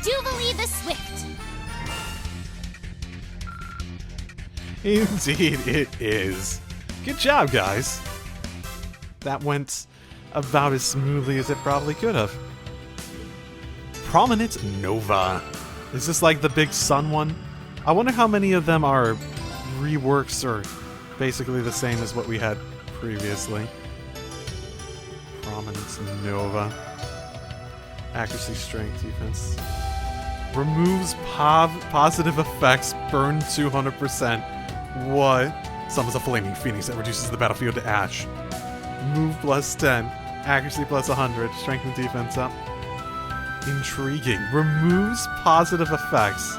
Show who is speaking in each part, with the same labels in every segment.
Speaker 1: Jubilee the Swift.
Speaker 2: Indeed it is. Good job, guys. That went about as smoothly as it probably could have. Prominent Nova. Is this like the big sun one? I wonder how many of them are reworks or basically the same as what we had previously. Prominence Nova. Accuracy, strength, defense. Removes positive effects, burn 200%. What? Summons a flaming phoenix that reduces the battlefield to ash. Move plus 10. Accuracy plus 100. Strength and defense up. Intriguing. Removes positive effects.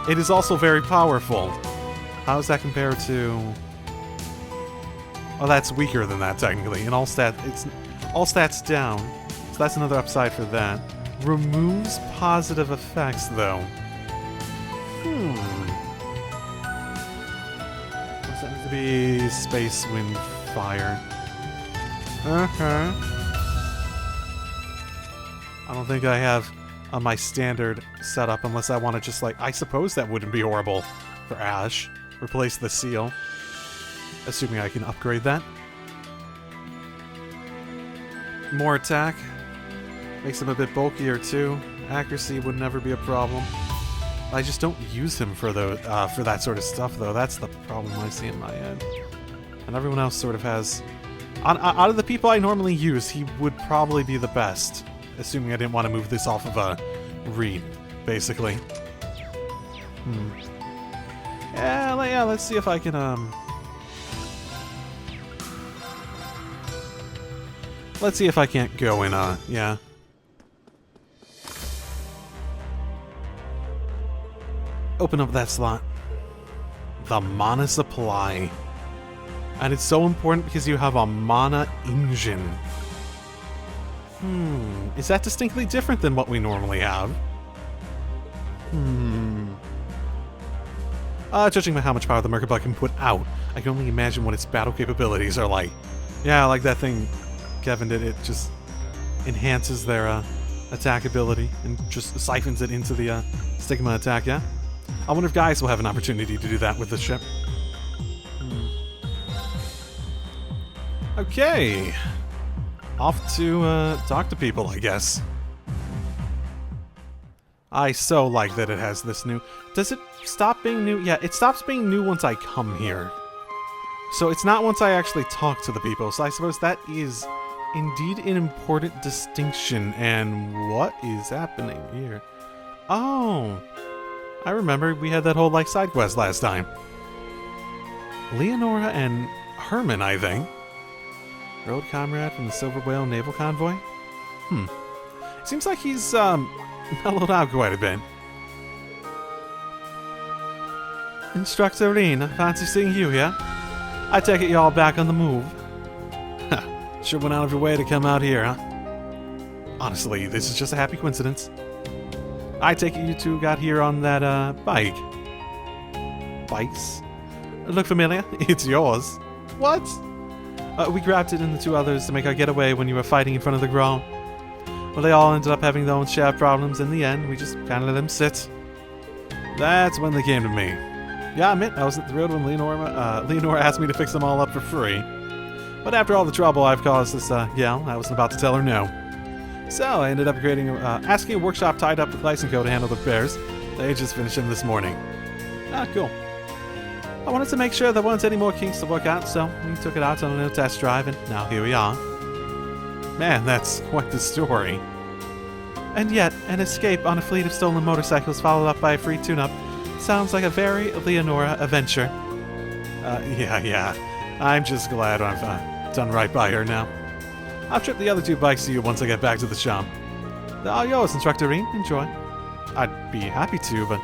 Speaker 2: It is also very powerful. How does that compare to... Oh, that's weaker than that, technically. In all it's all stats down. So that's another upside for that. Removes positive effects, though. Does that have to be space, wind, fire? I don't think I have my standard setup unless I want to just like... I suppose that wouldn't be horrible for Ash. Replace the seal. Assuming I can upgrade that. More attack. Makes him a bit bulkier too. Accuracy would never be a problem. I just don't use him for that sort of stuff though. That's the problem I see in my head. And everyone else sort of has... Out of the people I normally use, he would probably be the best. Assuming I didn't want to move this off of a read, basically. Yeah, let's see if I can, let's see if I can't go in, yeah. Open up that slot. The mana supply. And it's so important because you have a mana engine. Is that distinctly different than what we normally have? Judging by how much power the Merkaba can put out, I can only imagine what its battle capabilities are like. Yeah, like that thing Kevin did, it just enhances their attack ability and just siphons it into the Stigma attack, yeah? I wonder if guys will have an opportunity to do that with the ship. Okay. Off to talk to people, I guess. I so like that it has this new... Does it stop being new? Yeah, it stops being new once I come here. So it's not once I actually talk to the people. So I suppose that is indeed an important distinction. And what is happening here? Oh, I remember we had that whole like side quest last time. Leonora and Herman, I think. Road comrade from the Silver Whale Naval Convoy? Seems like he's mellowed out quite a bit. Instructor Reen, fancy seeing you here. I take it you're all back on the move. Sure went out of your way to come out here, huh? Honestly, this is just a happy coincidence. I take it you two got here on that, bike. Bikes? Look familiar? It's yours. What? We grabbed it and the two others to make our getaway when you were fighting in front of the Grawl. Well, they all ended up having their own shared problems in the end. We just kind of let them sit. That's when they came to me. Yeah, I admit, I wasn't thrilled when Leonora asked me to fix them all up for free. But after all the trouble I've caused this gal, I wasn't about to tell her no. So I ended up asking a workshop tied up with Lysenko to handle the repairs. They just finished them this morning. Ah, cool. I wanted to make sure there weren't any more kinks to work out, so we took it out on a little test drive, and now here we are. Man, that's quite the story. And yet, an escape on a fleet of stolen motorcycles followed up by a free tune-up sounds like a very Leonora adventure. Yeah. I'm just glad I've done right by her now. I'll trip the other two bikes to you once I get back to the shop. They're all yours, Instructor Reen. Enjoy. I'd be happy to, but...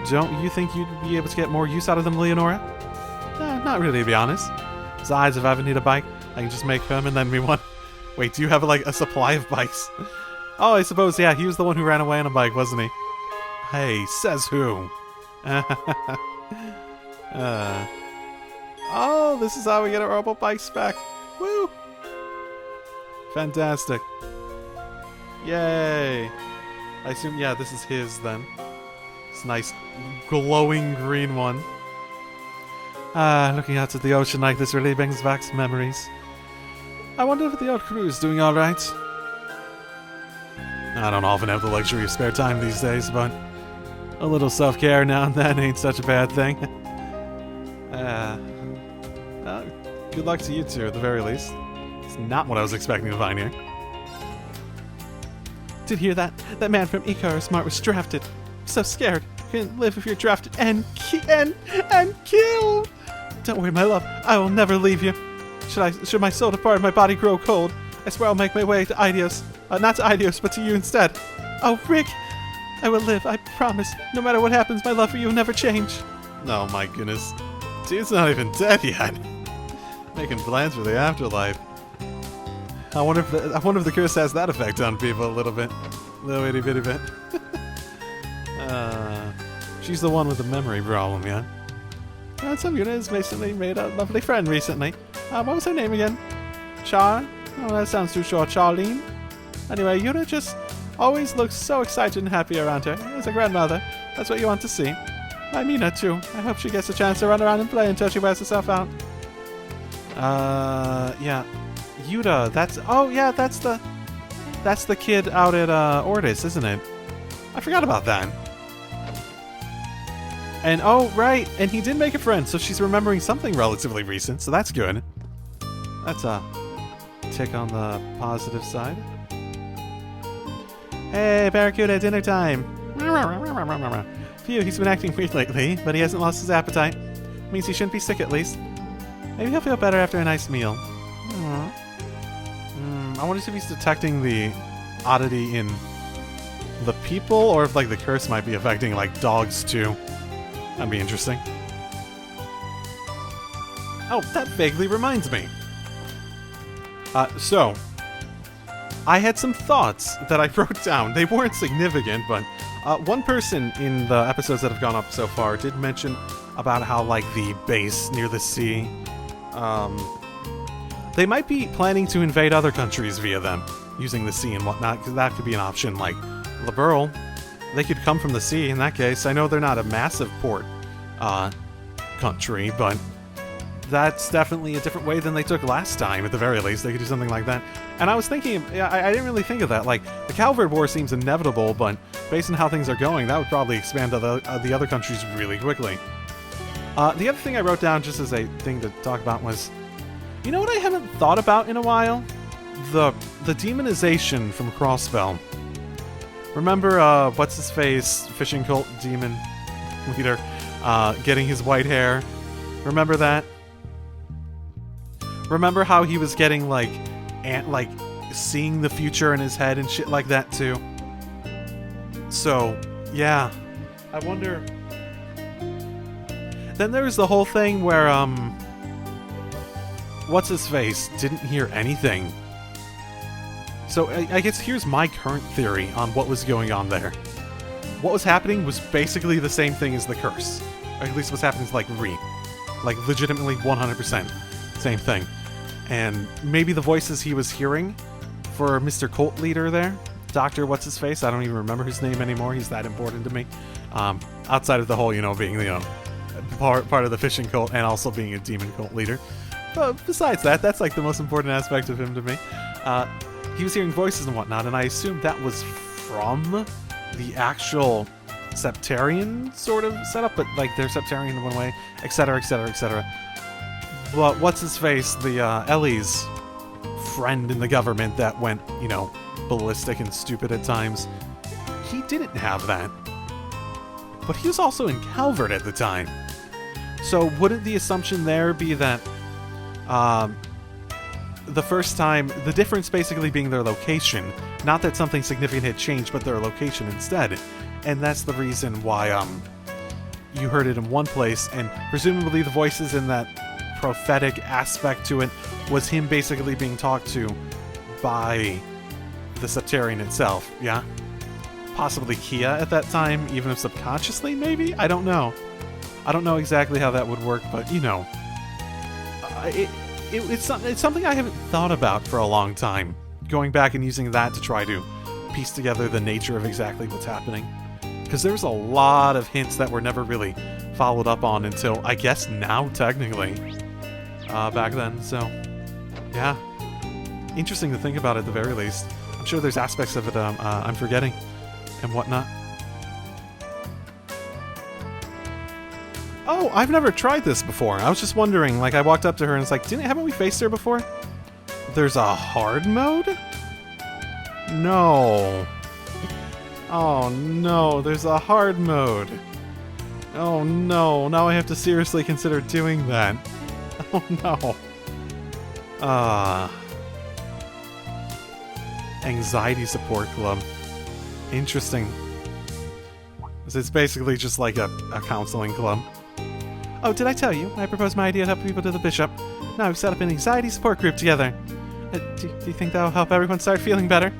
Speaker 2: Don't you think you'd be able to get more use out of them, Leonora? Not really, to be honest. Besides, if I ever need a bike, I can just make Herman lend me one. Wait, do you have, like, a supply of bikes? Oh, I suppose, yeah, he was the one who ran away on a bike, wasn't he? Hey, says who? Oh, this is how we get our robo bikes back. Woo! Fantastic. Yay. I assume, yeah, this is his then. This nice glowing green one. Looking out at the ocean like this really brings back some memories. I wonder if the old crew is doing alright. I don't often have the luxury of spare time these days, but a little self-care now and then ain't such a bad thing. Good luck to you two, at the very least. It's not what I was expecting to find here. Did you hear that? That man from Icarus Mart was drafted. So scared. Couldn't live if you're drafted and killed. Don't worry, my love. I will never leave you. Should my soul depart and my body grow cold, I swear I'll make my way to Idios. Not to Idios, but to you instead. Oh, Rick! I will live, I promise. No matter what happens, my love for you will never change. Oh my goodness. Dude's not even dead yet. Making plans for the afterlife. I wonder if the curse has that effect on people a little bit. A little itty bitty bit. She's the one with the memory problem, yeah? Some units recently made a lovely friend recently. What was her name again? Char? Oh, that sounds too short. Charlene? Anyway, Yuna just always looks so excited and happy around her. As a grandmother, that's what you want to see. I mean her too. I hope she gets a chance to run around and play until she wears herself out. Yeah. Yuta, that's the kid out at Ordis, isn't it? I forgot about that. And oh, right, and he did make a friend, so she's remembering something relatively recent, so that's good. That's a tick on the positive side. Hey, Barracuda, dinner time. Phew, he's been acting weird lately, but he hasn't lost his appetite. Means he shouldn't be sick at least. Maybe he'll feel better after a nice meal. I wonder if he's detecting the oddity in the people, or if like the curse might be affecting like dogs too. That'd be interesting. Oh, that vaguely reminds me. So, I had some thoughts that I wrote down. They weren't significant, but one person in the episodes that have gone up so far did mention about how, like, the base near the sea, they might be planning to invade other countries via them, using the sea and whatnot, because that could be an option. Like, Liberl, they could come from the sea in that case. I know they're not a massive port country, but that's definitely a different way than they took last time, at the very least. They could do something like that. And I was thinking, I didn't really think of that. Like, the Calvert War seems inevitable, but based on how things are going, that would probably expand to the other countries really quickly. The other thing I wrote down just as a thing to talk about was, you know what I haven't thought about in a while? The demonization from Crossbell. Remember, what's-his-face, fishing cult demon leader, getting his white hair? Remember that? Remember how he was getting, like, seeing the future in his head and shit like that, too? So, yeah. I wonder... Then there was the whole thing where, what's-his-face didn't hear anything. So, I guess here's my current theory on what was going on there. What was happening was basically the same thing as the curse. Or at least what's happening is, like, like, legitimately 100% same thing. And maybe the voices he was hearing for Mr. Cult Leader there, Dr. What's-His-Face, I don't even remember his name anymore, he's that important to me. Outside of the whole, being, part of the fishing cult and also being a demon cult leader. But besides that, that's like the most important aspect of him to me. He was hearing voices and whatnot, and I assumed that was from the actual Septarian sort of setup, but like they're Septarian in one way, etc., etc., etc. But what's-his-face, the Ellie's friend in the government that went, ballistic and stupid at times, he didn't have that. But he was also in Calvert at the time. So wouldn't the assumption there be that the first time, the difference basically being their location, not that something significant had changed, but their location instead. And that's the reason why you heard it in one place, and presumably the voices in that prophetic aspect to it was him basically being talked to by the Septarian itself, yeah? Possibly Kia at that time, even if subconsciously, maybe? I don't know. I don't know exactly how that would work, but, it's something I haven't thought about for a long time. Going back and using that to try to piece together the nature of exactly what's happening. Because there's a lot of hints that were never really followed up on until, I guess, now, technically. Back then, so, yeah. Interesting to think about at the very least. I'm sure there's aspects of it I'm forgetting and whatnot. Oh, I've never tried this before. I was just wondering, like, I walked up to her and it's like, haven't we faced her before? There's a hard mode? No. Oh no, there's a hard mode. Oh no, now I have to seriously consider doing that. Oh no. Anxiety support club. Interesting. It's basically just like a counseling club. Oh, did I tell you? I proposed my idea to help people to the bishop. Now we've set up an anxiety support group together. Do you think that'll help everyone start feeling better?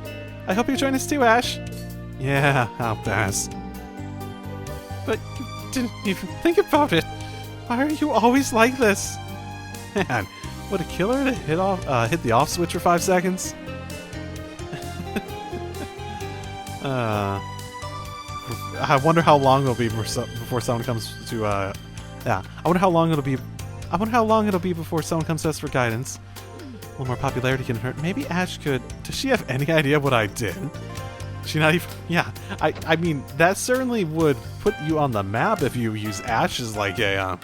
Speaker 2: I hope you join us too, Ash. Yeah, I'll pass. But you didn't even think about it. Why are you always like this? Man, would a killer to hit the off switch for 5 seconds? I wonder how long it'll be before someone comes to. Yeah, I wonder how long it'll be. I wonder how long it'll be before someone comes to us for guidance. A little more popularity can hurt. Maybe Ash could. Does she have any idea what I did? She not even. Yeah, I mean that certainly would put you on the map if you use Ash as like a.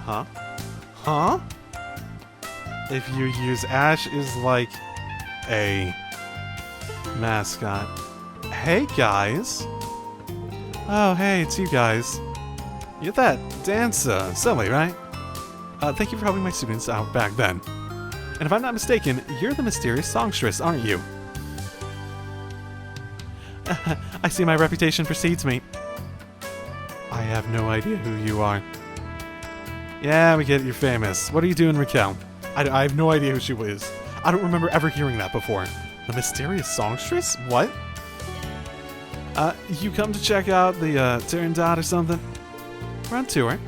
Speaker 2: Huh? If you use Ash as like a mascot. Hey guys. Oh hey, it's you guys. You're that dancer, Sully, right? Thank you for helping my students out back then. And if I'm not mistaken, you're the mysterious songstress, aren't you? I see my reputation precedes me. I have no idea who you are. Yeah, we get it, you're famous. What are you doing, Raquel? I have no idea who she was. I don't remember ever hearing that before. The mysterious songstress? What? You come to check out the Turandot or something? We're on tour.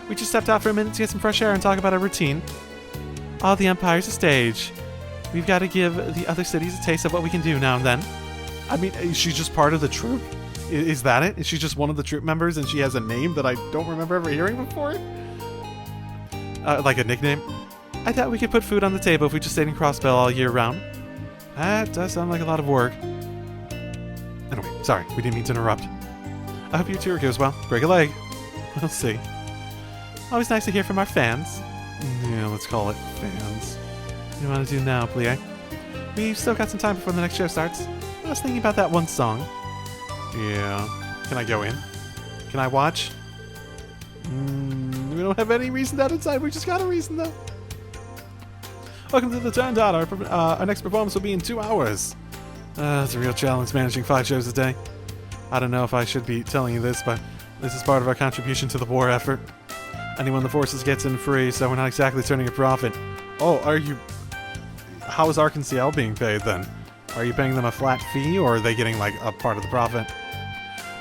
Speaker 2: We just stepped out for a minute to get some fresh air and talk about our routine. Oh, the Empire's a stage. We've got to give the other cities a taste of what we can do now and then. I mean, is she just part of the troupe? Is that it? Is she just one of the troupe members and she has a name that I don't remember ever hearing before? Like a nickname? I thought we could put food on the table if we just stayed in Crossbell all year round. That does sound like a lot of work. Anyway, sorry, we didn't mean to interrupt. I hope your tour goes well. Break a leg. We'll see. Always nice to hear from our fans. Yeah, let's call it fans. What do you want to do now, Plie? We've still got some time before the next show starts. I was thinking about that one song. Yeah. Can I go in? Can I watch? We don't have any reason to decide. We just got a reason, though. Welcome to the Turandot. Our next performance will be in 2 hours. It's a real challenge managing 5 shows a day. I don't know if I should be telling you this, but this is part of our contribution to the war effort. Anyone the forces gets in free, so we're not exactly turning a profit. Oh, are you... How is RCL being paid, then? Are you paying them a flat fee, or are they getting, like, a part of the profit?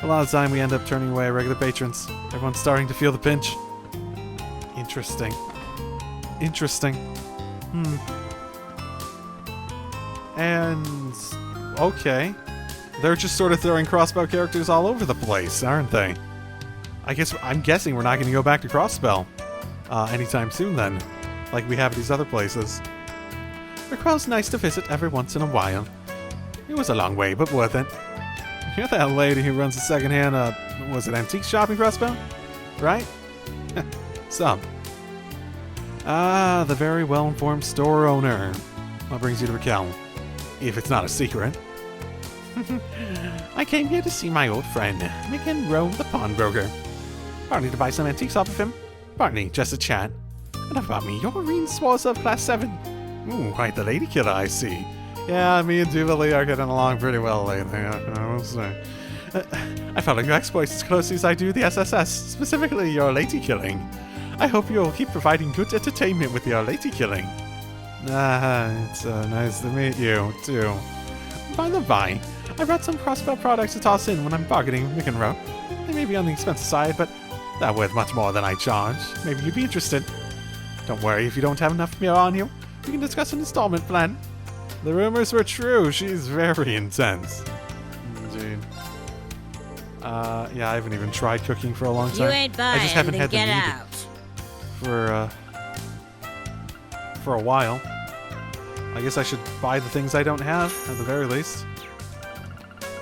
Speaker 2: A lot of the time we end up turning away regular patrons. Everyone's starting to feel the pinch. Interesting. Interesting. And... Okay. They're just sort of throwing Crossbow characters all over the place, aren't they? I'm guessing we're not going to go back to Crossspell anytime soon then, like we have at these other places. Raquel's nice to visit every once in a while. It was a long way, but worth it. You're that lady who runs a secondhand, was it antique shop in Crossspell? Right? Some. Ah, the very well-informed store owner. What brings you to Raquel? If it's not a secret. I came here to see my old friend, McEnroe the pawnbroker. Partly to buy some antiques off of him, partly just a chat. Enough about me, you're Marine Swaws of Class 7. Ooh, quite the lady killer, I see. Yeah, me and Jubilee are getting along pretty well lately, I will say. I follow your exploits as closely as I do the SSS, specifically your lady killing. I hope you'll keep providing good entertainment with your lady killing. It's nice to meet you, too. By the by, I brought some Crossbow products to toss in when I'm bargaining with McEnroe. They may be on the expensive side, but they're worth much more than I charge. Maybe you'd be interested. Don't worry if you don't have enough mirror on you. We can discuss an installment plan. The rumors were true. She's very intense. Indeed. Yeah, I haven't even tried cooking for a long time.
Speaker 1: You ain't buying,
Speaker 2: I just haven't had the
Speaker 1: get
Speaker 2: need
Speaker 1: out.
Speaker 2: For a while. I guess I should buy the things I don't have, at the very least.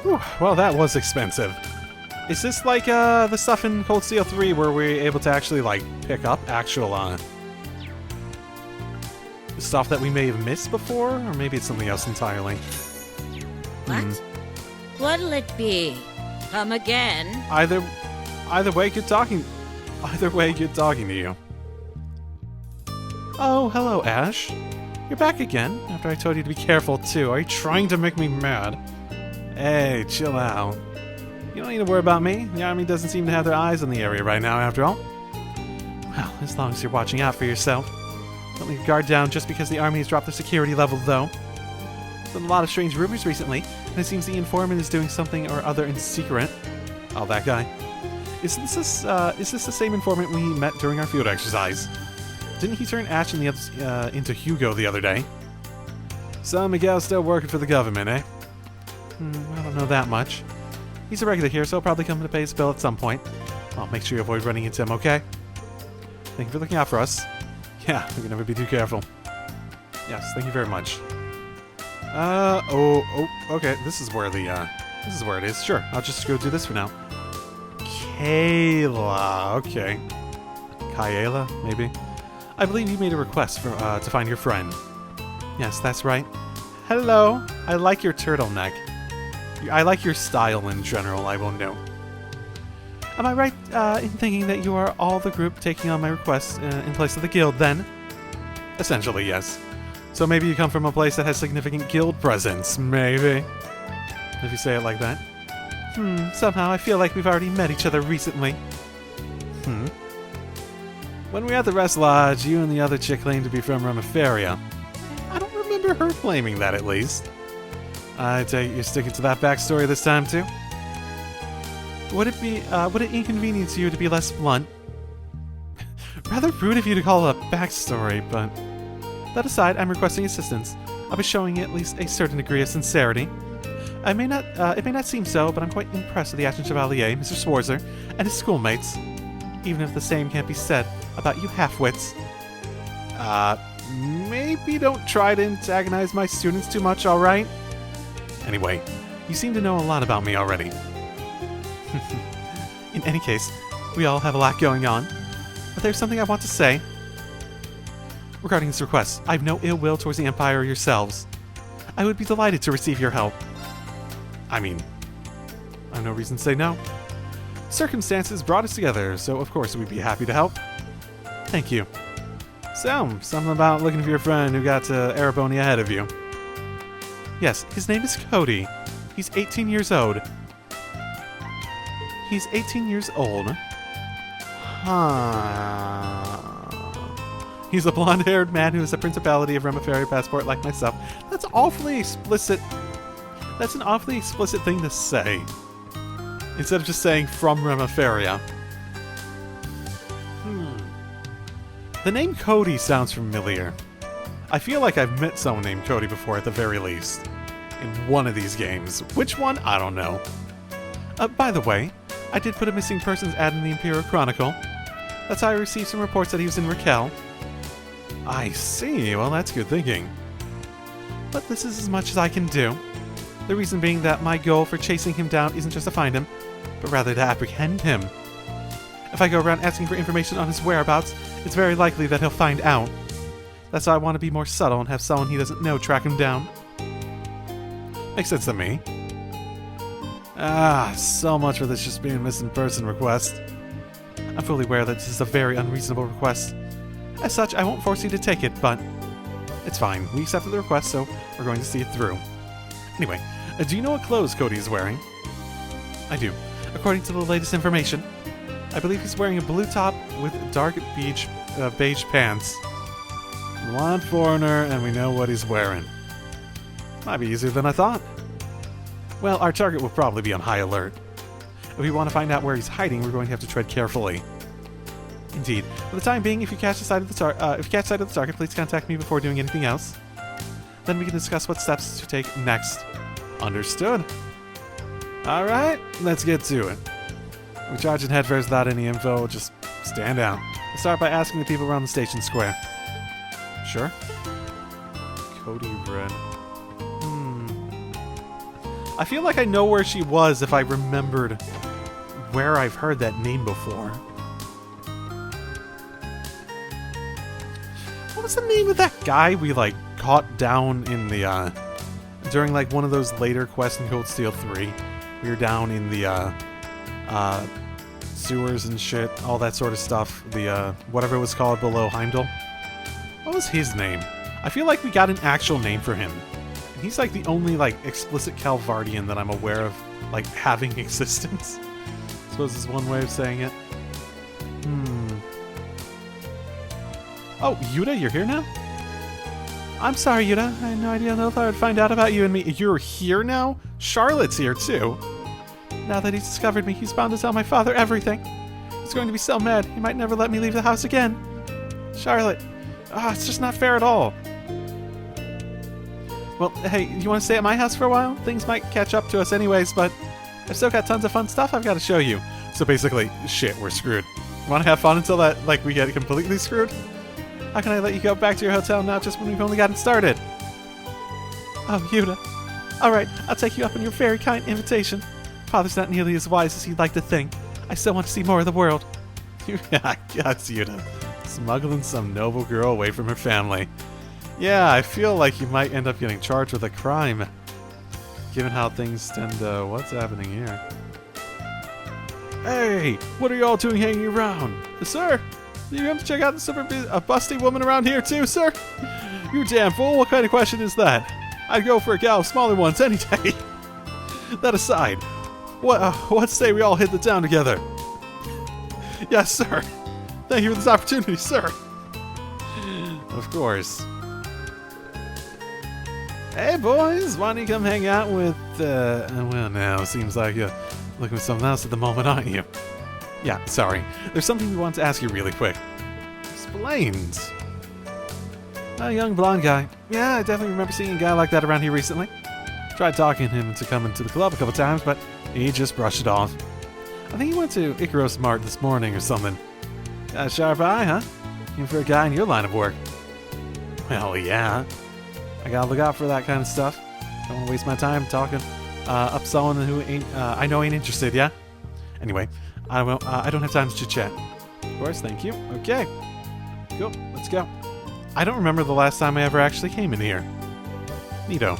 Speaker 2: Whew, well, that was expensive. Is this like the stuff in Cold Steel 3 where we're able to actually, like, pick up actual stuff that we may have missed before? Or maybe it's something else entirely.
Speaker 1: What? What'll it be? Come again?
Speaker 2: Either way, good talking. Either way, good talking to you. Oh, hello, Ash. You're back again, after I told you to be careful, too. Are you trying to make me mad? Hey, chill out. You don't need to worry about me. The army doesn't seem to have their eyes on the area right now, after all. Well, as long as you're watching out for yourself. Don't leave your guard down just because the army has dropped their security level, though. There's been a lot of strange rumors recently, and it seems the informant is doing something or other in secret. Oh, that guy. Is this the same informant we met during our field exercise? Didn't he turn Ash and the others into Hugo the other day? So Miguel's still working for the government, eh? I don't know that much. He's a regular here, so he'll probably come to pay his bill at some point. I'll make sure you avoid running into him, okay? Thank you for looking out for us. Yeah, we can never be too careful. Yes, thank you very much. Okay, this is where it is. Sure, I'll just go do this for now. Kayla, okay. Kayla, maybe? I believe you made a request for, to find your friend. Yes, that's right. Hello, I like your turtleneck. I like your style in general, I will note. Am I right in thinking that you are all the group taking on my request in place of the guild, then? Essentially, yes. So maybe you come from a place that has significant guild presence, maybe? If you say it like that. Somehow I feel like we've already met each other recently. When we were at the Rest Lodge, you and the other chick claimed to be from Ramaferia. I don't remember her claiming that, at least. I take it you're sticking to that backstory this time, too? Would it inconvenience you to be less blunt? Rather rude of you to call it a backstory, but... That aside, I'm requesting assistance. I'll be showing at least a certain degree of sincerity. It may not seem so, but I'm quite impressed with the Action Chevalier, Mr. Swarzer, and his schoolmates. Even if the same can't be said about you half-wits. Maybe don't try to antagonize my students too much, alright? Anyway, you seem to know a lot about me already. In any case, we all have a lot going on. But there's something I want to say. Regarding this request, I have no ill will towards the Empire or yourselves. I would be delighted to receive your help. I mean, I have no reason to say no. Circumstances brought us together, so of course we'd be happy to help. Thank you. So, something about looking for your friend who got to Araboni ahead of you. Yes, his name is Cody. He's 18 years old. He's 18 years old. He's a blonde-haired man who has a Principality of Ramaferia passport like myself. That's awfully explicit. That's an awfully explicit thing to say. Instead of just saying from Ramaferia. The name Cody sounds familiar. I feel like I've met someone named Cody before at the very least. In one of these games. Which one? I don't know. By the way, I did put a missing persons ad in the Imperial Chronicle. That's how I received some reports that he was in Raquel. I see. Well, that's good thinking. But this is as much as I can do. The reason being that my goal for chasing him down isn't just to find him, but rather to apprehend him. If I go around asking for information on his whereabouts, it's very likely that he'll find out. That's why I want to be more subtle and have someone he doesn't know track him down. Makes sense to me. So much for this just being a missing person request. I'm fully aware that this is a very unreasonable request. As such, I won't force you to take it, but it's fine. We accepted the request, so we're going to see it through. Anyway, do you know what clothes Cody is wearing? I do. According to the latest information, I believe he's wearing a blue top with dark beige pants. Blonde foreigner, and we know what he's wearing. Might be easier than I thought. Well, our target will probably be on high alert. If we want to find out where he's hiding, we're going to have to tread carefully. Indeed. For the time being, if you catch sight of the target, please contact me before doing anything else. Then we can discuss what steps to take next. Understood. Alright, let's get to it. We charge in headfirst without any info, just stand down. We'll start by asking the people around the station square. Sure. Cody Red. I feel like I know where she was if I remembered where I've heard that name before. What was the name of that guy we, like, caught down in the, during, like, one of those later quests in Cold Steel 3? We were down in the, sewers and shit, all that sort of stuff. The, whatever it was called below Heimdall. What was his name? I feel like we got an actual name for him. And he's, like, the only, like, explicit Calvardian that I'm aware of, like, having existence. I suppose is one way of saying it. Oh, Yuta, you're here now? I'm sorry, Yuta. I had no idea if I would find out about you and me. You're here now? Charlotte's here, too. Now that he's discovered me, he's bound to tell my father everything. He's going to be so mad, he might never let me leave the house again. Charlotte, it's just not fair at all. Well, hey, you want to stay at my house for a while? Things might catch up to us anyways, but I've still got tons of fun stuff I've got to show you. So basically, shit, we're screwed. Want to have fun until that, like, we get completely screwed? How can I let you go back to your hotel now just when we've only gotten started? Oh, Yuta. Alright, I'll take you up on your very kind invitation. Father's not nearly as wise as he'd like to think. I still want to see more of the world. Yeah, yes, Yuta. Smuggling some noble girl away from her family. Yeah, I feel like you might end up getting charged with a crime. Given how things tend to... What's happening here? Hey! What are you all doing hanging around? Sir! Do you have to check out the super busty woman around here too, sir? You damn fool, what kind of question is that? I'd go for a gal with smaller ones any day. That aside, what say we all hit the town together? Yes, sir. Thank you for this opportunity, sir. Of course. Hey, boys, why don't you come hang out with, well, now, seems like you're looking for something else at the moment, aren't you? Yeah, sorry. There's something we want to ask you really quick. Explains. A young blonde guy. Yeah, I definitely remember seeing a guy like that around here recently. Tried talking him into coming to the club a couple times, but he just brushed it off. I think he went to Icaros Mart this morning or something. Got a sharp eye, huh? Even for a guy in your line of work. Well, yeah. I gotta look out for that kind of stuff. Don't want to waste my time talking up someone who I know ain't interested, yeah? Anyway, I don't have time to chit-chat. Of course, thank you. Okay. Cool, let's go. I don't remember the last time I ever actually came in here. Neato.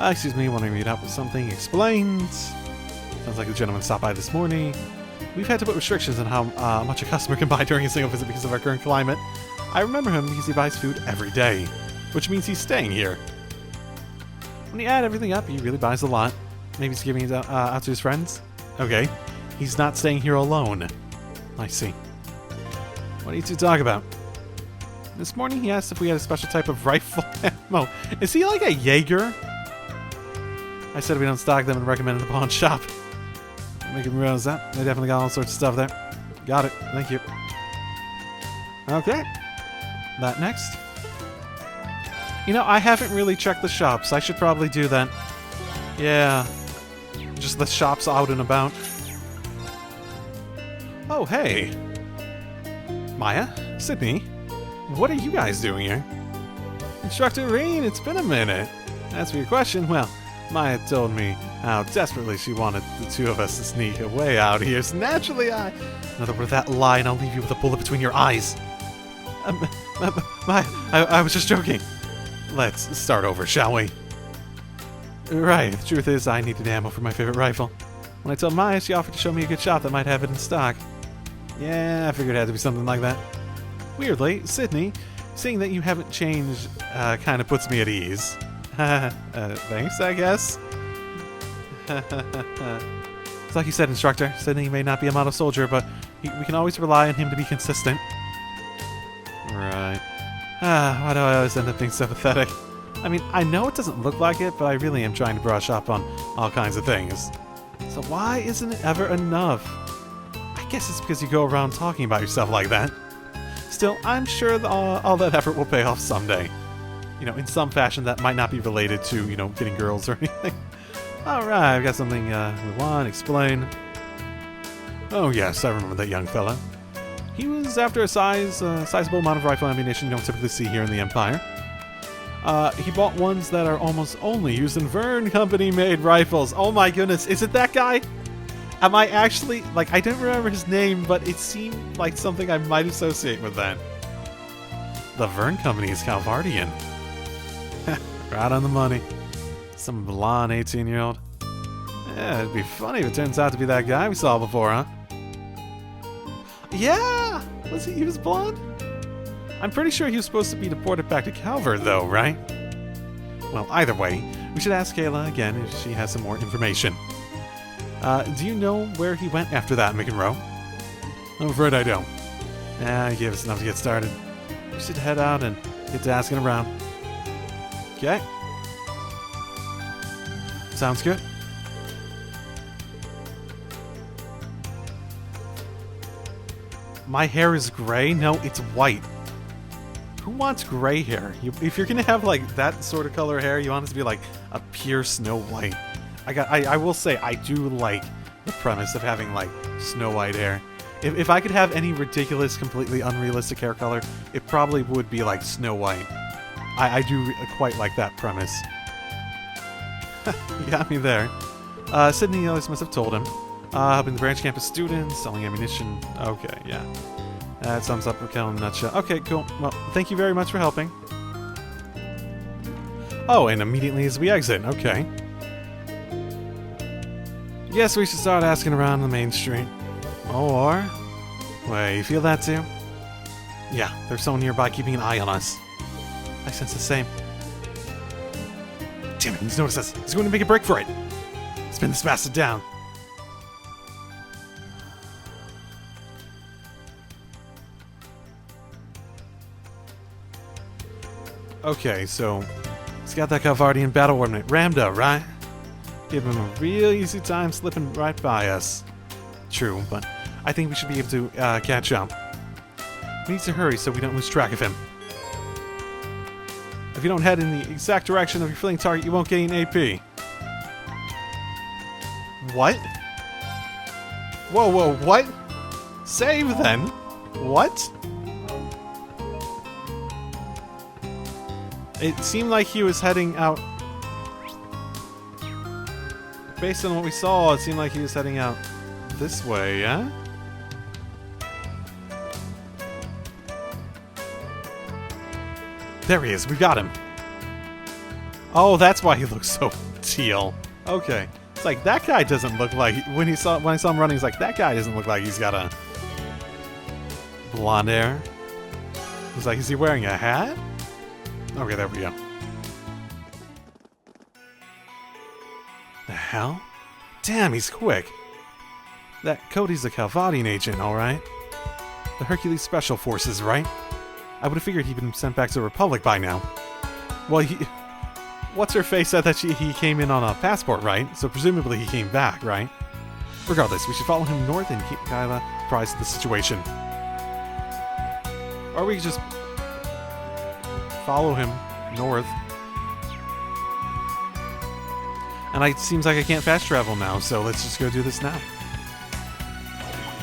Speaker 2: Excuse me, want to meet up with something? Explained. Sounds like the gentleman stopped by this morning. We've had to put restrictions on how much a customer can buy during a single visit because of our current climate. I remember him because he buys food every day, which means he's staying here. When you add everything up, he really buys a lot. Maybe he's giving it out to his friends? Okay. He's not staying here alone. I see. What do you two talk about? This morning he asked if we had a special type of rifle ammo. Is he like a Jaeger? I said we don't stock them and recommend in the pawn shop. Make him realize that. They definitely got all sorts of stuff there. Got it. Thank you. Okay. That next. You know, I haven't really checked the shops. I should probably do that. Yeah. Just the shops out and about. Oh, hey. Maya? Sydney? What are you guys doing here? Instructor Reen, it's been a minute. As for your question, well, Maya told me how desperately she wanted the two of us to sneak away out here, so naturally another word of that lie and I'll leave you with a bullet between your eyes. Maya, I was just joking. Let's start over, shall we? Right, the truth is I needed ammo for my favorite rifle. When I told Maya, she offered to show me a good shop that might have it in stock. Yeah, I figured it had to be something like that. Weirdly, Sydney, seeing that you haven't changed kind of puts me at ease. Thanks, I guess. It's like you said, Instructor. Sydney may not be a model soldier, but we can always rely on him to be consistent. Right. Why do I always end up being so pathetic? I mean, I know it doesn't look like it, but I really am trying to brush up on all kinds of things. So why isn't it ever enough? I guess it's because you go around talking about yourself like that. Still, I'm sure all that effort will pay off someday. You know, in some fashion that might not be related to, you know, getting girls or anything. Alright, I've got something we want to explain. Oh yes, I remember that young fella. He was after a sizable amount of rifle ammunition you don't typically see here in the Empire. He bought ones that are almost only used in Vern Company-made rifles. Oh my goodness, is it that guy? Am I actually... Like, I didn't remember his name, but it seemed like something I might associate with that. The Vern Company is Calvardian. Right on the money. Some blonde 18-year-old. Yeah, it'd be funny if it turns out to be that guy we saw before, huh? Yeah! He was blonde? I'm pretty sure he was supposed to be deported back to Calvert, though, right? Well, either way, we should ask Kayla again if she has some more information. Do you know where he went after that, McEnroe? I'm afraid I don't. He gave us enough to get started. We should head out and get to asking around. Okay. Sounds good. My hair is gray? No, it's white. Who wants gray hair? If you're gonna have like that sort of color hair, you want it to be like a pure Snow White. I will say I do like the premise of having like Snow White hair. If I could have any ridiculous, completely unrealistic hair color, it probably would be like Snow White. I do quite like that premise. You got me there. Sydney Ellis must have told him. Helping the branch campus students, selling ammunition. Okay, yeah. That sums up Raquel in a nutshell. Okay, cool. Well, thank you very much for helping. Oh, and immediately as we exit. Okay. Guess we should start asking around the main street. Or... Wait, you feel that too? Yeah, there's someone nearby keeping an eye on us. I sense the same. Damn it, he's noticed us. He's going to make a break for it. Spin this bastard down. Okay, so he's got that Calvardian battle ornament rammed up, right? Give him a real easy time slipping right by us. True, but I think we should be able to catch up. We need to hurry so we don't lose track of him. If you don't head in the exact direction of your fleeing target, you won't gain AP. What? Whoa, whoa, what? Save then? What? It seemed like he was heading out... Based on what we saw, it seemed like he was heading out this way, yeah? There he is, we got him. Oh, that's why he looks so teal. Okay. It's like, that guy doesn't look like... When I saw him running, he's like, that guy doesn't look like he's got a... blonde hair. He's like, is he wearing a hat? Okay, there we go. The hell? Damn, he's quick. That Cody's a Calvardian agent, alright. The Hercules Special Forces, right? I would have figured he'd been sent back to the Republic by now. Well, What's-her-face said that he came in on a passport, right? So presumably he came back, right? Regardless, we should follow him north and keep Kyla apprised of the situation. Or we could just follow him north. And it seems like I can't fast travel now, so let's just go do this now.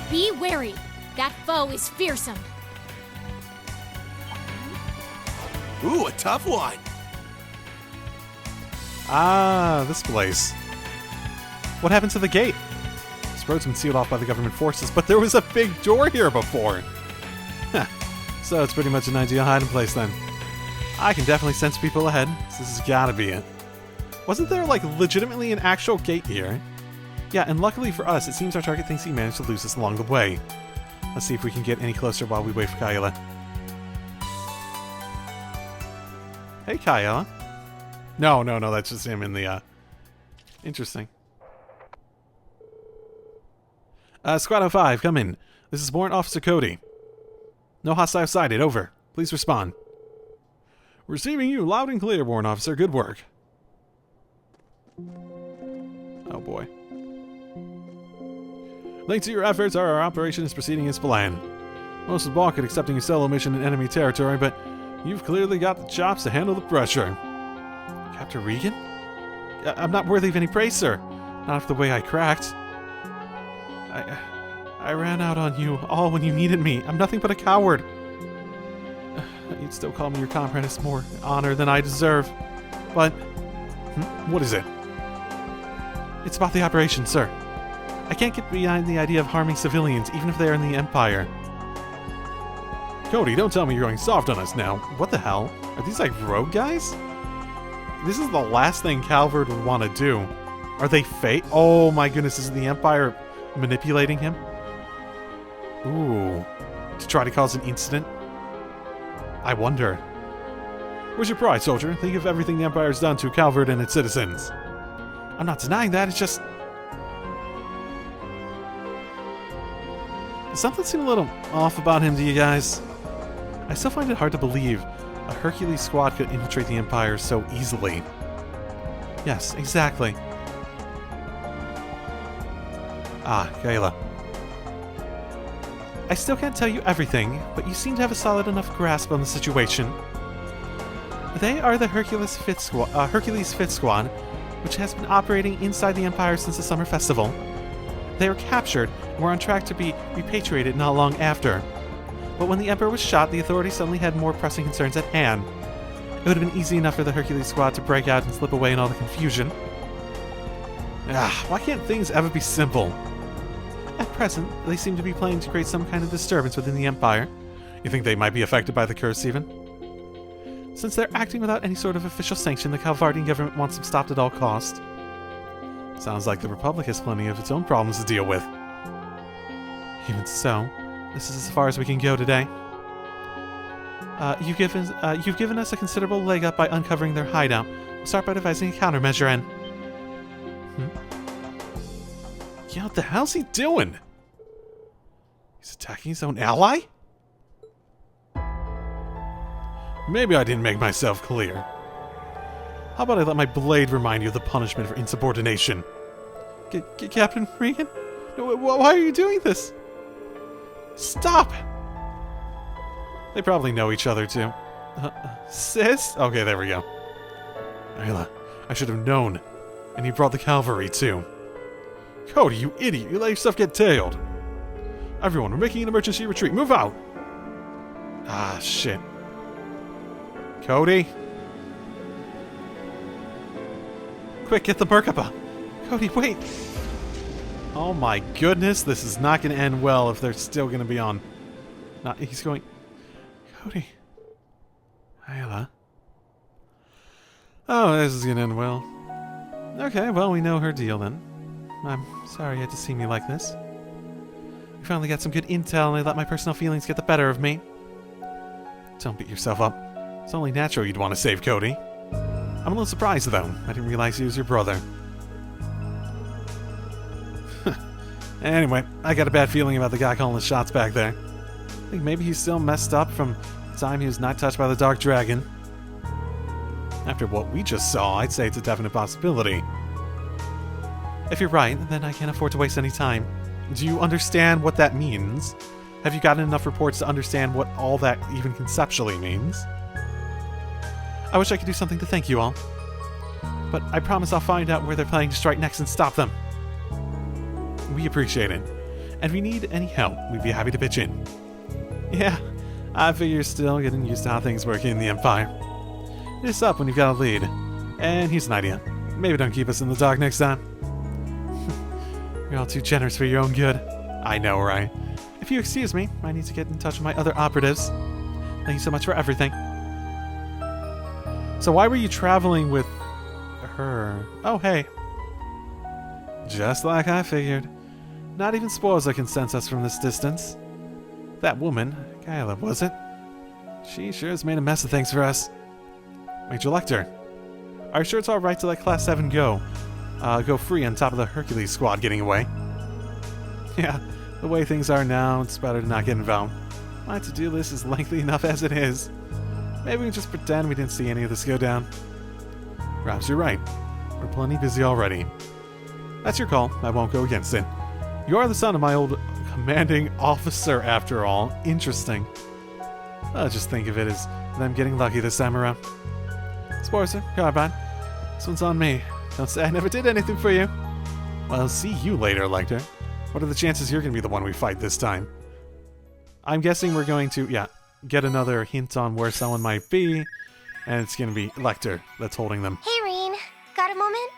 Speaker 3: Be wary. That foe is fearsome.
Speaker 4: Ooh, a tough one.
Speaker 2: Ah, this place. What happened to the gate? This road's been sealed off by the government forces, but there was a big door here before. So it's pretty much an ideal hiding place then. I can definitely sense people ahead, so this has gotta be it. Wasn't there, like, legitimately an actual gate here? Yeah, and luckily for us, it seems our target thinks he managed to lose us along the way. Let's see if we can get any closer while we wait for Kyla. Hey, Kyla. No, that's just him in the, Interesting. Squad 05, come in. This is Warrant Officer Cody. No hostile sighted, over. Please respond. Receiving you loud and clear, Warrant Officer. Good work. Oh, boy. Thanks to your efforts, our operation is proceeding as planned. Most would balk at accepting a solo mission in enemy territory, but you've clearly got the chops to handle the pressure. Captain Regan? I'm not worthy of any praise, sir. Not after the way I cracked. I ran out on you all when you needed me. I'm nothing but a coward. You'd still call me your comrade. It's more honor than I deserve. But... what is it? It's about the operation, sir. I can't get behind the idea of harming civilians, even if they are in the Empire. Cody, don't tell me you're going soft on us now. What the hell? Are these like rogue guys? This is the last thing Calvert would want to do. Are they fake? Oh my goodness, is the Empire manipulating him? Ooh. To try to cause an incident? I wonder. Where's your pride, soldier? Think of everything the Empire's done to Calvert and its citizens. I'm not denying that, it's just... Does something seem a little off about him to you guys? I still find it hard to believe a Hercules squad could infiltrate the Empire so easily. Yes, exactly. Ah, Kayla. I still can't tell you everything, but you seem to have a solid enough grasp on the situation. They are the Hercules Fifth Squad, which has been operating inside the Empire since the Summer Festival. They were captured and were on track to be repatriated not long after. But when the Emperor was shot, the authorities suddenly had more pressing concerns at hand. It would have been easy enough for the Hercules Squad to break out and slip away in all the confusion. Why can't things ever be simple? At present, they seem to be planning to create some kind of disturbance within the Empire. You think they might be affected by the curse, even? Since they're acting without any sort of official sanction, the Calvardian government wants them stopped at all cost. Sounds like the Republic has plenty of its own problems to deal with. Even so, this is as far as we can go today. You've given us a considerable leg up by uncovering their hideout. We'll start by devising a countermeasure and... Yeah, what the hell's he doing? He's attacking his own ally? Maybe I didn't make myself clear. How about I let my blade remind you of the punishment for insubordination? Captain Regan? Why are you doing this? Stop! They probably know each other, too. Sis? Okay, there we go. Ayla, I should have known. And you brought the cavalry, too. Cody, you idiot! You let yourself get tailed! Everyone, we're making an emergency retreat. Move out! Ah, shit. Cody? Quick, get the Merkaba! Cody, wait! Oh my goodness, this is not going to end well if they're still going to be on... he's going... Cody... Ayla... Oh, this is going to end well. Okay, well, we know her deal then. I'm sorry you had to see me like this. We finally got some good intel and I let my personal feelings get the better of me. Don't beat yourself up. It's only natural you'd want to save Cody. I'm a little surprised, though. I didn't realize he was your brother. Anyway, I got a bad feeling about the guy calling the shots back there. I think maybe he's still messed up from the time he was not touched by the Dark Dragon. After what we just saw, I'd say it's a definite possibility. If you're right, then I can't afford to waste any time. Do you understand what that means? Have you gotten enough reports to understand what all that even conceptually means? I wish I could do something to thank you all. But I promise I'll find out where they're planning to strike next and stop them. We appreciate it. And if you need any help, we'd be happy to pitch in. Yeah, I figure you're still getting used to how things work in the Empire. It's up when you've got a lead. And here's an idea. Maybe don't keep us in the dark next time. You're all too generous for your own good. I know, right? If you excuse me, I need to get in touch with my other operatives. Thank you so much for everything. So why were you traveling with her? Oh, hey. Just like I figured. Not even Spoiler can sense us from this distance. That woman, Kyla, was it? She sure has made a mess of things for us. Major Lecter, are you sure it's alright to let Class 7 go free on top of the Hercules squad getting away? Yeah, the way things are now, it's better to not get involved. My to-do list is lengthy enough as it is. Maybe we can just pretend we didn't see any of this go down. Perhaps you're right. We're plenty busy already. That's your call. I won't go against it. You are the son of my old commanding officer, after all. Interesting. Just think of it as them getting lucky this time around. Sporcer, Carbine, this one's on me. Don't say I never did anything for you. Well, I'll see you later, Lecter. What are the chances you're going to be the one we fight this time? I'm guessing we're going to, get another hint on where someone might be, and it's going to be Lecter that's holding them.
Speaker 5: Hey, Reen. Got a moment?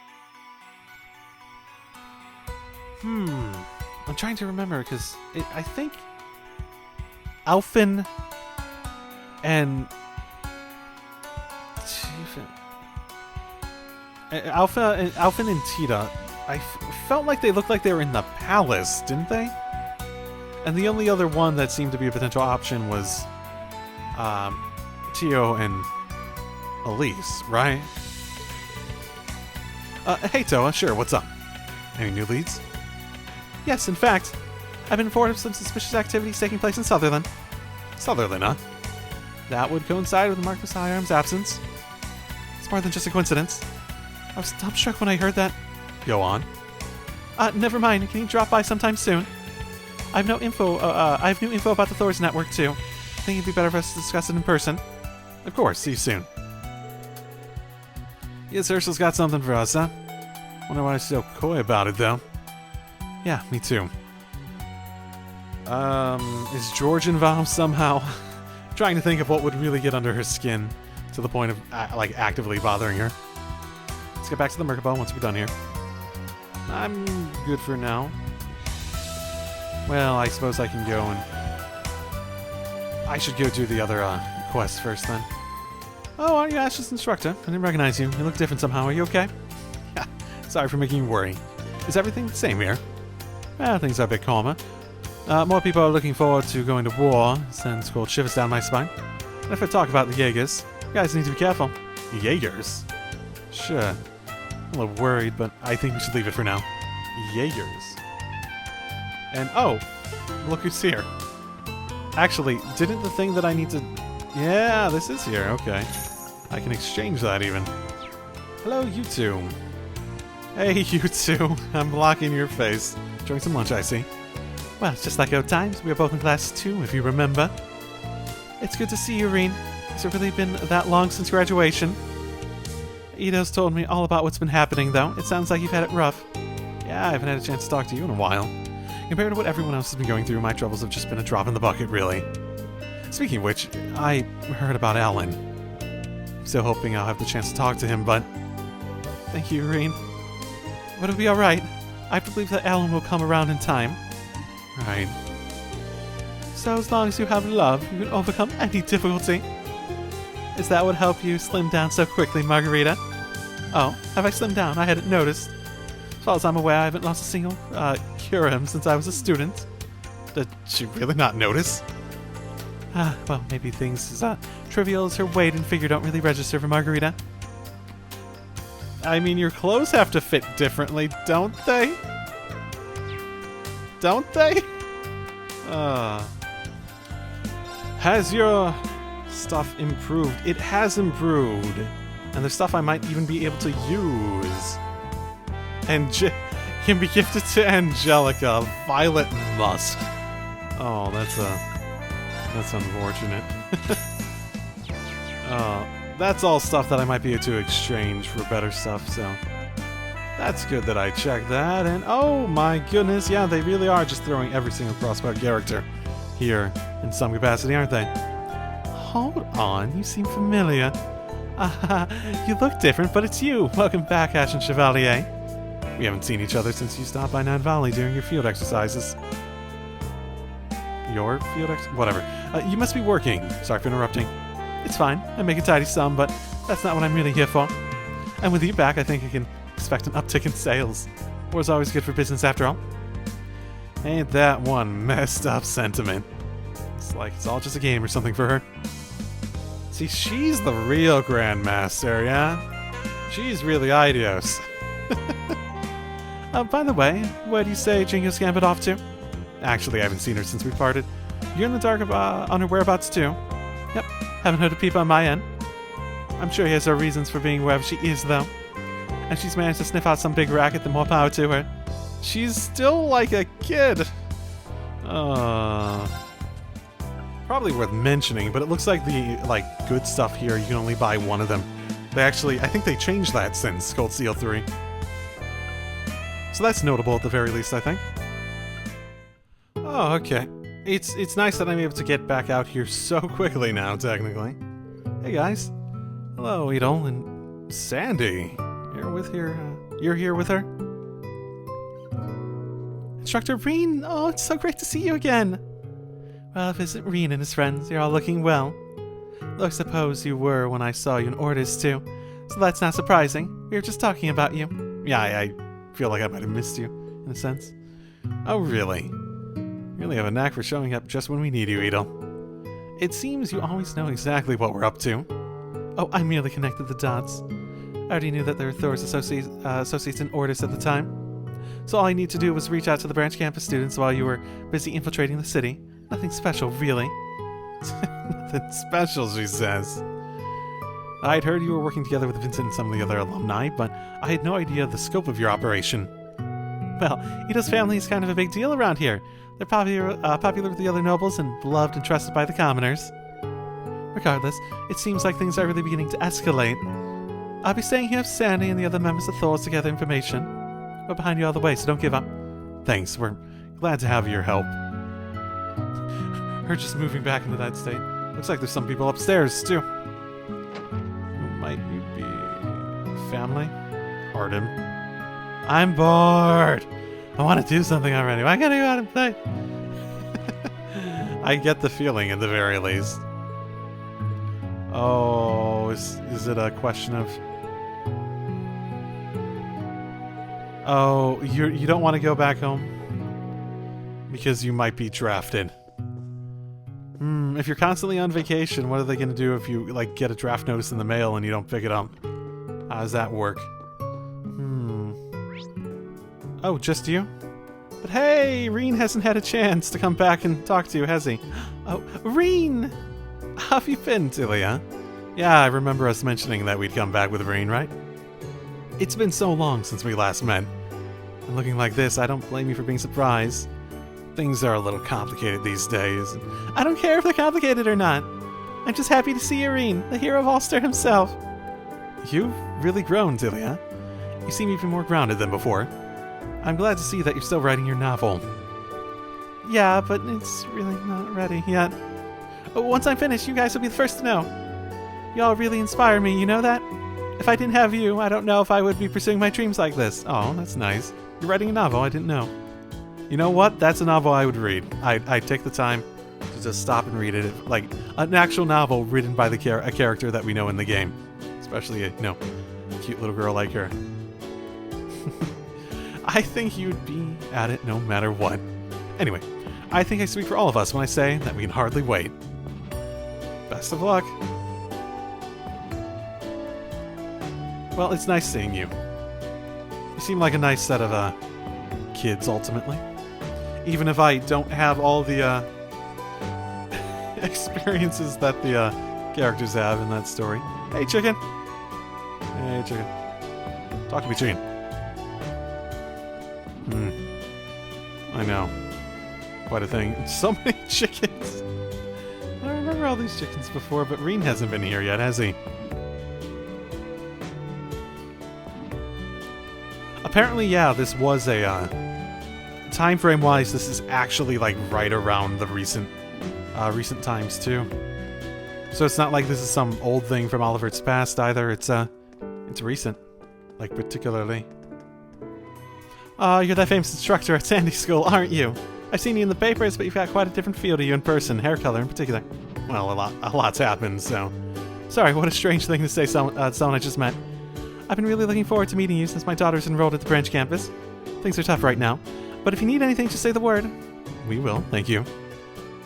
Speaker 2: I'm trying to remember, because I think Alphen and Alphen and Tita, I felt like they looked like they were in the palace, didn't they? And the only other one that seemed to be a potential option was Tio and Elise, right? Hey Toa, sure, what's up? Any new leads? Yes, in fact, I've been informed of some suspicious activities taking place in Sutherland. Sutherland, huh? That would coincide with Marcus Hiram's absence. It's more than just a coincidence. I was dumbstruck when I heard that. Go on. Never mind. Can you drop by sometime soon? I have new info about the Thor's network, too. I think it'd be better for us to discuss it in person. Of course. See you soon. Yes, Ursula's got something for us, huh? Wonder why she's so coy about it, though. Yeah, me too. Is George involved somehow? Trying to think of what would really get under her skin to the point of, actively bothering her. Let's get back to the Merkabah once we're done here. I'm good for now. Well, I suppose I can go and... I should go do the other quest first, then. Oh, aren't you Ash's instructor? I didn't recognize you. You look different somehow. Are you okay? Sorry for making you worry. Is everything the same here? Well, things are a bit calmer. More people are looking forward to going to war. Sends cold shivers down my spine. And if I talk about the Jaegers, you guys need to be careful. Jaegers? Sure. I'm a little worried, but I think we should leave it for now. Jaegers. And, oh, look who's here. Actually, didn't the thing that I need to... Yeah, this is here, okay. I can exchange that even. Hello, you two. Hey, you two. I'm blocking your face. Enjoying some lunch, I see. Well, it's just like old times. We were both in class 2, if you remember. It's good to see you, Reen. Has it really been that long since graduation? Ito's told me all about what's been happening, though. It sounds like you've had it rough. Yeah, I haven't had a chance to talk to you in a while. Compared to what everyone else has been going through, my troubles have just been a drop in the bucket, really. Speaking of which, I heard about Alan. I'm still hoping I'll have the chance to talk to him, but... Thank you, Reen. But it'll be alright. I have to believe that Alan will come around in time. Right. So as long as you have love, you can overcome any difficulty. Is that what helped you slim down so quickly, Margarita? Oh, have I slimmed down? I hadn't noticed. As far as I'm aware, I haven't lost a single curum since I was a student. Did she really not notice? Well, maybe things as trivial as her weight and figure don't really register for Margarita. I mean, your clothes have to fit differently, don't they? Don't they? Has your stuff improved? It has improved. And there's stuff I might even be able to use. And can be gifted to Angelica. Violet Musk. Oh, that's unfortunate. That's all stuff that I might be able to exchange for better stuff, so... That's good that I checked that, and oh my goodness, yeah, they really are just throwing every single crossbow character here in some capacity, aren't they? Hold on, you seem familiar. You look different, but it's you. Welcome back, Ashen Chevalier. We haven't seen each other since you stopped by Nine Valley during your field exercises. Your field whatever. You must be working. Sorry for interrupting. It's fine. I make a tidy sum, but that's not what I'm really here for. And with you back, I think I can expect an uptick in sales. War's always good for business after all. Ain't that one messed up sentiment? It's like it's all just a game or something for her. See, she's the real Grandmaster, yeah? She's really Idios. By the way, where do you say Jingo's Gambit off to? Actually, I haven't seen her since we parted. You're in the dark on her whereabouts too? Yep, haven't heard a peep on my end. I'm sure he has her reasons for being wherever she is, though. And she's managed to sniff out some big racket, then more power to her. She's still like a kid. Probably worth mentioning, but it looks like the good stuff here, you can only buy one of them. They actually, I think they changed that since Cold Steel 3. So that's notable at the very least, I think. Oh, okay. It's nice that I'm able to get back out here so quickly now, technically. Hey guys. Hello, Edel and Sandy. You're here with her? Instructor Reen, oh, it's so great to see you again. Well, if it isn't Reen and his friends, you're all looking well. Though I suppose you were when I saw you in orders too, so that's not surprising. We were just talking about you. Yeah, I feel like I might have missed you, in a sense. Oh, really? You really have a knack for showing up just when we need you, Edel. It seems you always know exactly what we're up to. Oh, I merely connected the dots. I already knew that there were Thor's associates in orders at the time. So all I need to do was reach out to the branch campus students while you were busy infiltrating the city. Nothing special, really. Nothing special, she says. I'd heard you were working together with Vincent and some of the other alumni, but I had no idea the scope of your operation. Well, Ido's family is kind of a big deal around here. They're popular with the other nobles and beloved and trusted by the commoners. Regardless, it seems like things are really beginning to escalate. I'll be staying here with Sandy and the other members of Thor's to gather information. We're behind you all the way, so don't give up. Thanks, we're glad to have your help. Her just moving back into that state. Looks like there's some people upstairs, too. Who might you be? Family? Artem. I'm bored! I want to do something already. Why can't I go out and play? I get the feeling, at the very least. Oh, is it a question of... Oh, you don't want to go back home? Because you might be drafted. If you're constantly on vacation, what are they going to do if you, get a draft notice in the mail and you don't pick it up? How does that work? Oh, just you? But hey, Reen hasn't had a chance to come back and talk to you, has he? Oh, Reen! How have you been, Tilia? Yeah, I remember us mentioning that we'd come back with Reen, right? It's been so long since we last met. And looking like this, I don't blame you for being surprised. Things are a little complicated these days. I don't care if they're complicated or not. I'm just happy to see you, Reen, the hero of Ulster himself. You've really grown, Tilia. You seem even more grounded than before. I'm glad to see that you're still writing your novel. Yeah, but it's really not ready yet. Once I'm finished, you guys will be the first to know. Y'all really inspire me, you know that? If I didn't have you, I don't know if I would be pursuing my dreams like this. Oh, that's nice. You're writing a novel, I didn't know. You know what? That's a novel I would read. I'd take the time to just stop and read it. Like, an actual novel written by a character that we know in the game. Especially a cute little girl like her. I think you'd be at it no matter what. Anyway, I think I speak for all of us when I say that we can hardly wait. Best of luck. Well, it's nice seeing you. You seem like a nice set of kids, ultimately. Even if I don't have all the experiences that the characters have in that story. Hey, chicken. Hey, chicken. Talk to me, chicken. I know. Quite a thing. So many chickens. I remember all these chickens before, but Reen hasn't been here yet, has he? Apparently, yeah, this was a, time frame wise, this is actually, right around the recent times, too. So it's not like this is some old thing from Oliver's past, either. It's recent. Particularly. You're that famous instructor at Sandy School, aren't you? I've seen you in the papers, but you've got quite a different feel to you in person, hair color in particular. Well, a lot's happened, so... Sorry, what a strange thing to say someone I just met. I've been really looking forward to meeting you since my daughter's enrolled at the branch campus. Things are tough right now, but if you need anything, just say the word. We will, thank you.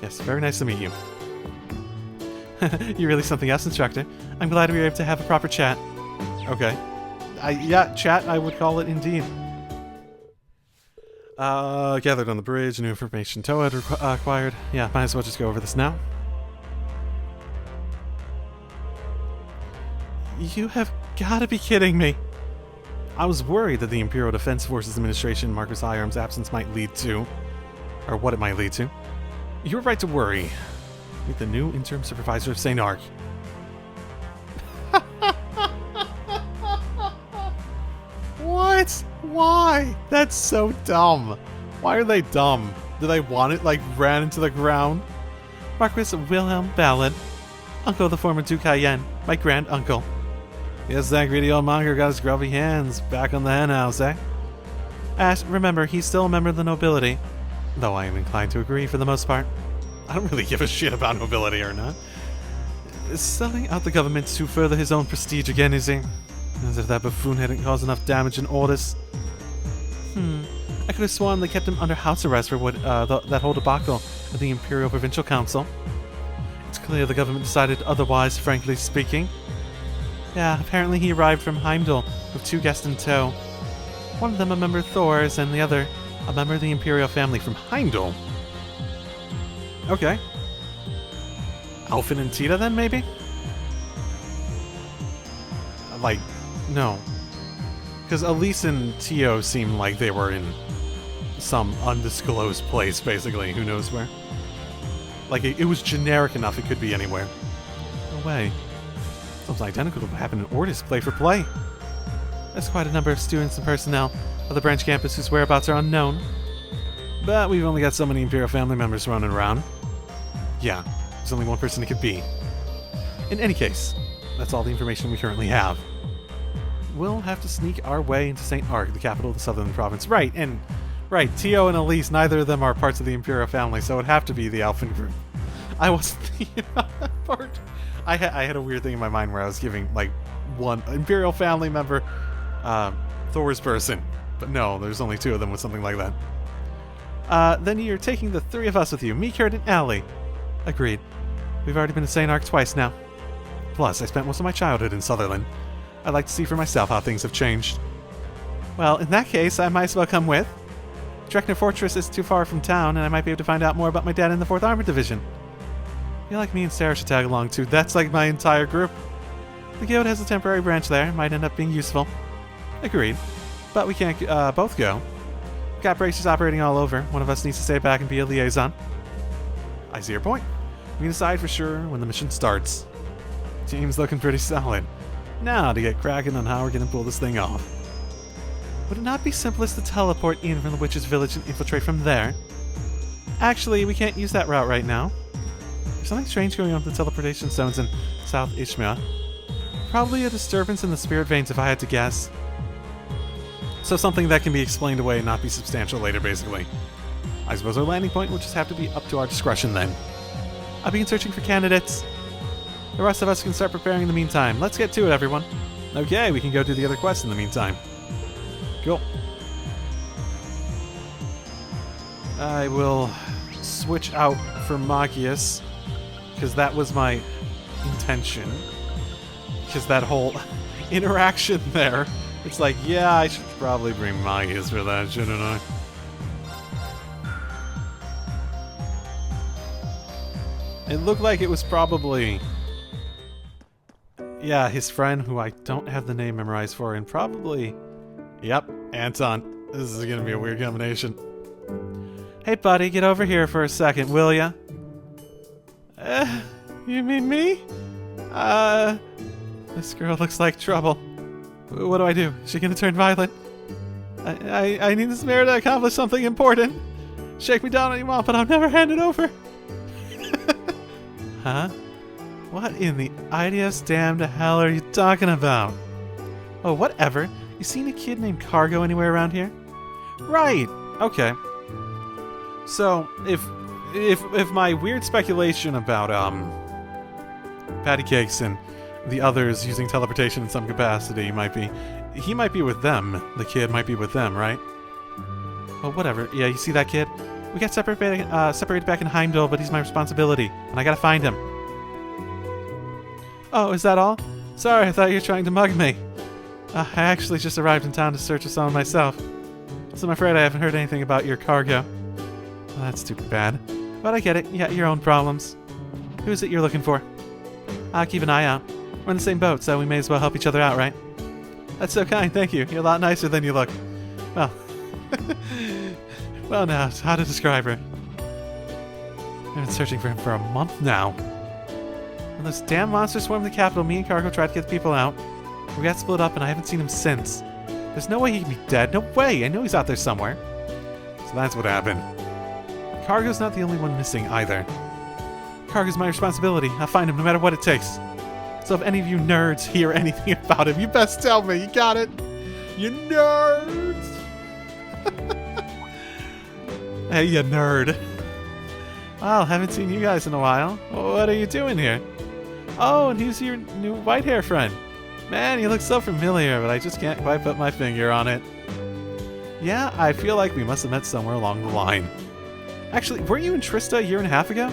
Speaker 2: Yes, very nice to meet you. You're really something else, instructor. I'm glad we were able to have a proper chat. Okay. Yeah, chat, I would call it indeed. Gathered on the bridge, new information Toad acquired. Yeah, might as well just go over this now. You have gotta be kidding me. I was worried that the Imperial Defense Forces Administration Marcus Hiram's absence might lead to, or what it might lead to. You were right to worry. Meet the new interim supervisor of St. Ark. What? Why? That's so dumb. Why are they dumb? Do they want it, like, ran into the ground? Marquis Wilhelm Ballard. Uncle of the former Duke Cayenne. My grand-uncle. Yes, that greedy old monger got his grubby hands back on the henhouse, eh? Ash, remember, he's still a member of the nobility. Though I am inclined to agree for the most part. I don't really give a shit about nobility or not. Selling out the government to further his own prestige again, is he? As if that buffoon hadn't caused enough damage in Ordis. I could have sworn they kept him under house arrest for what that whole debacle at the Imperial Provincial Council. It's clear the government decided otherwise, frankly speaking. Yeah, apparently he arrived from Heimdall with 2 guests in tow. One of them a member of Thor's, and the other a member of the Imperial family from Heimdall. Okay. Alfin and Tita then, maybe? Like, no. Because Elise and Tio seem like they were in some undisclosed place, basically. Who knows where? Like, it was generic enough it could be anywhere. No way. Something identical to what happened in Ordis, play for play. There's quite a number of students and personnel of the branch campus whose whereabouts are unknown. But we've only got so many Imperial family members running around. Yeah, there's only one person it could be. In any case, that's all the information we currently have. We'll have to sneak our way into St. Ark, the capital of the southern province. Right, Tio and Elise, neither of them are parts of the Imperial family, so it'd have to be the Alphen group. I wasn't thinking about that part. I had a weird thing in my mind where I was giving, like, one Imperial family member Thor's person. But no, there's only 2 of them with something like that. Then you're taking the 3 of us with you, me, Kurt, and Allie. Agreed. We've already been to St. Ark twice now. Plus, I spent most of my childhood in Sutherland. I'd like to see for myself how things have changed. Well, in that case, I might as well come with. Dreckner Fortress is too far from town, and I might be able to find out more about my dad in the 4th Armored Division. You like me and Sarah should tag along too. That's like my entire group. The guild has a temporary branch there. Might end up being useful. Agreed. But we can't both go. Got bracers operating all over. One of us needs to stay back and be a liaison. I see your point. We can decide for sure when the mission starts. Team's looking pretty solid. Now to get cracking on how we're going to pull this thing off. Would it not be simplest to teleport in from the witch's village and infiltrate from there? Actually, we can't use that route right now. There's something strange going on with the teleportation stones in South Ishmael. Probably a disturbance in the spirit veins if I had to guess. So something that can be explained away and not be substantial later, basically. I suppose our landing point will just have to be up to our discretion then. I'll begin searching for candidates. The rest of us can start preparing in the meantime. Let's get to it, everyone. Okay, we can go do the other quests in the meantime. Cool. I will switch out for Magius, because that was my intention. Because that whole interaction there, it's like, yeah, I should probably bring Magius for that, shouldn't I? It looked like it was probably... yeah, his friend, who I don't have the name memorized for, and probably... yep, Anton. This is gonna be a weird combination. Hey buddy, get over here for a second, will ya? You mean me? This girl looks like trouble. What do I do? Is she gonna turn violent? I need this mare to accomplish something important. Shake me down all you want, but I'll never hand it over. Huh? What in the ideas damned hell are you talking about? Oh, whatever. You seen a kid named Cargo anywhere around here? Right. Okay. So, if my weird speculation about patty cakes and the others using teleportation in some capacity he might be with them. The kid might be with them, right? Well, whatever. Yeah, you see that kid? We got separated back in Heimdall, but he's my responsibility, and I gotta find him. Oh, is that all? Sorry, I thought you were trying to mug me. I actually just arrived in town to search for someone myself, so I'm afraid I haven't heard anything about your cargo. Well, that's too bad. But I get it. You got your own problems. Who's it you're looking for? I'll keep an eye out. We're in the same boat, so we may as well help each other out, right? That's so kind, thank you. You're a lot nicer than you look. Well, well now, how to describe her. I've been searching for him for a month now. When those damn monsters swarmed the capital, me and Cargo tried to get the people out. We got split up and I haven't seen him since. There's no way he can be dead. No way! I know he's out there somewhere. So that's what happened. Cargo's not the only one missing either. Cargo's my responsibility. I'll find him no matter what it takes. So if any of you nerds hear anything about him, you best tell me. You got it? You nerds! Hey, you nerd. Well, haven't seen you guys in a while. What are you doing here? Oh, and who's your new white hair friend? Man, you look so familiar, but I just can't quite put my finger on it. Yeah, I feel like we must have met somewhere along the line. Actually, weren't you in Trista a year and a half ago?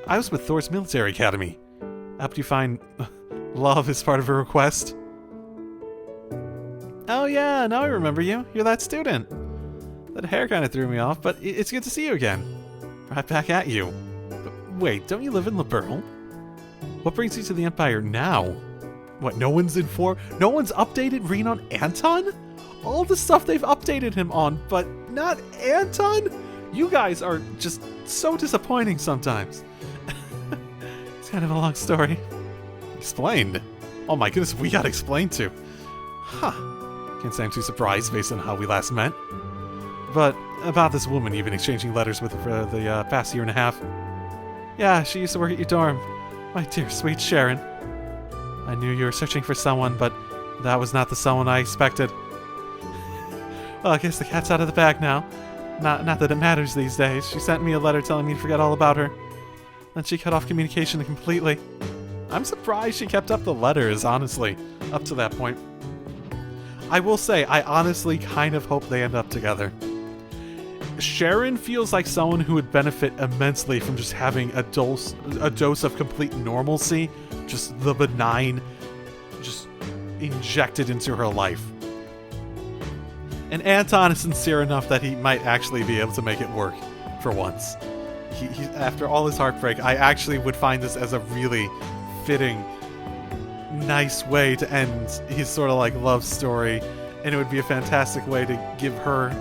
Speaker 2: I was with Thor's military academy. Helped you find love as part of a request? Oh yeah, now I remember you. You're that student. That hair kind of threw me off, but it's good to see you again. Right back at you. But wait, don't you live in Liberl? What brings you to the Empire now? What, no one's updated Reen on Anton? All the stuff they've updated him on, but not Anton? You guys are just so disappointing sometimes. It's kind of a long story. Explained? Oh my goodness, we got explained to. Huh. Can't say I'm too surprised based on how we last met. But about this woman you've been exchanging letters with for the past year and a half. Yeah, she used to work at your dorm. My dear sweet Sharon. I knew you were searching for someone, but that was not the someone I expected. Well, I guess the cat's out of the bag now. Not that it matters these days. She sent me a letter telling me to forget all about her. Then she cut off communication completely. I'm surprised she kept up the letters, honestly, up to that point. I will say, I honestly kind of hope they end up together. Sharon feels like someone who would benefit immensely from just having a dose of complete normalcy, just the benign, just injected into her life. And Anton is sincere enough that he might actually be able to make it work for once. He after all his heartbreak, I actually would find this as a really fitting, nice way to end his sort of like love story, and it would be a fantastic way to give her,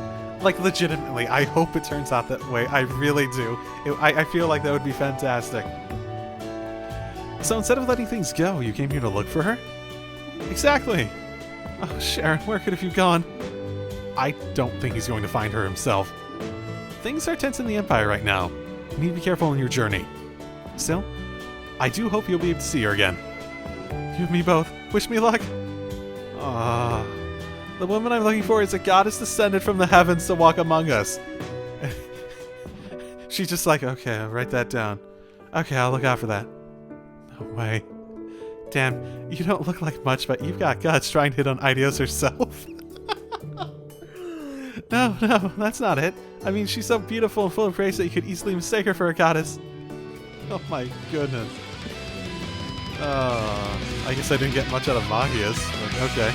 Speaker 2: like, legitimately, I hope it turns out that way. I really do. I feel like that would be fantastic. So instead of letting things go, you came here to look for her? Exactly. Oh, Sharon, where could have you gone? I don't think he's going to find her himself. Things are tense in the Empire right now. You need to be careful on your journey. Still, I do hope you'll be able to see her again. You and me both. Wish me luck. The woman I'm looking for is a goddess descended from the heavens to walk among us. She's just like, okay, I'll write that down. Okay, I'll look out for that. No way. Damn, you don't look like much, but you've got guts trying to hit on Idios herself. No, that's not it. I mean, she's so beautiful and full of grace that you could easily mistake her for a goddess. Oh my goodness. I guess I didn't get much out of Magius, but okay.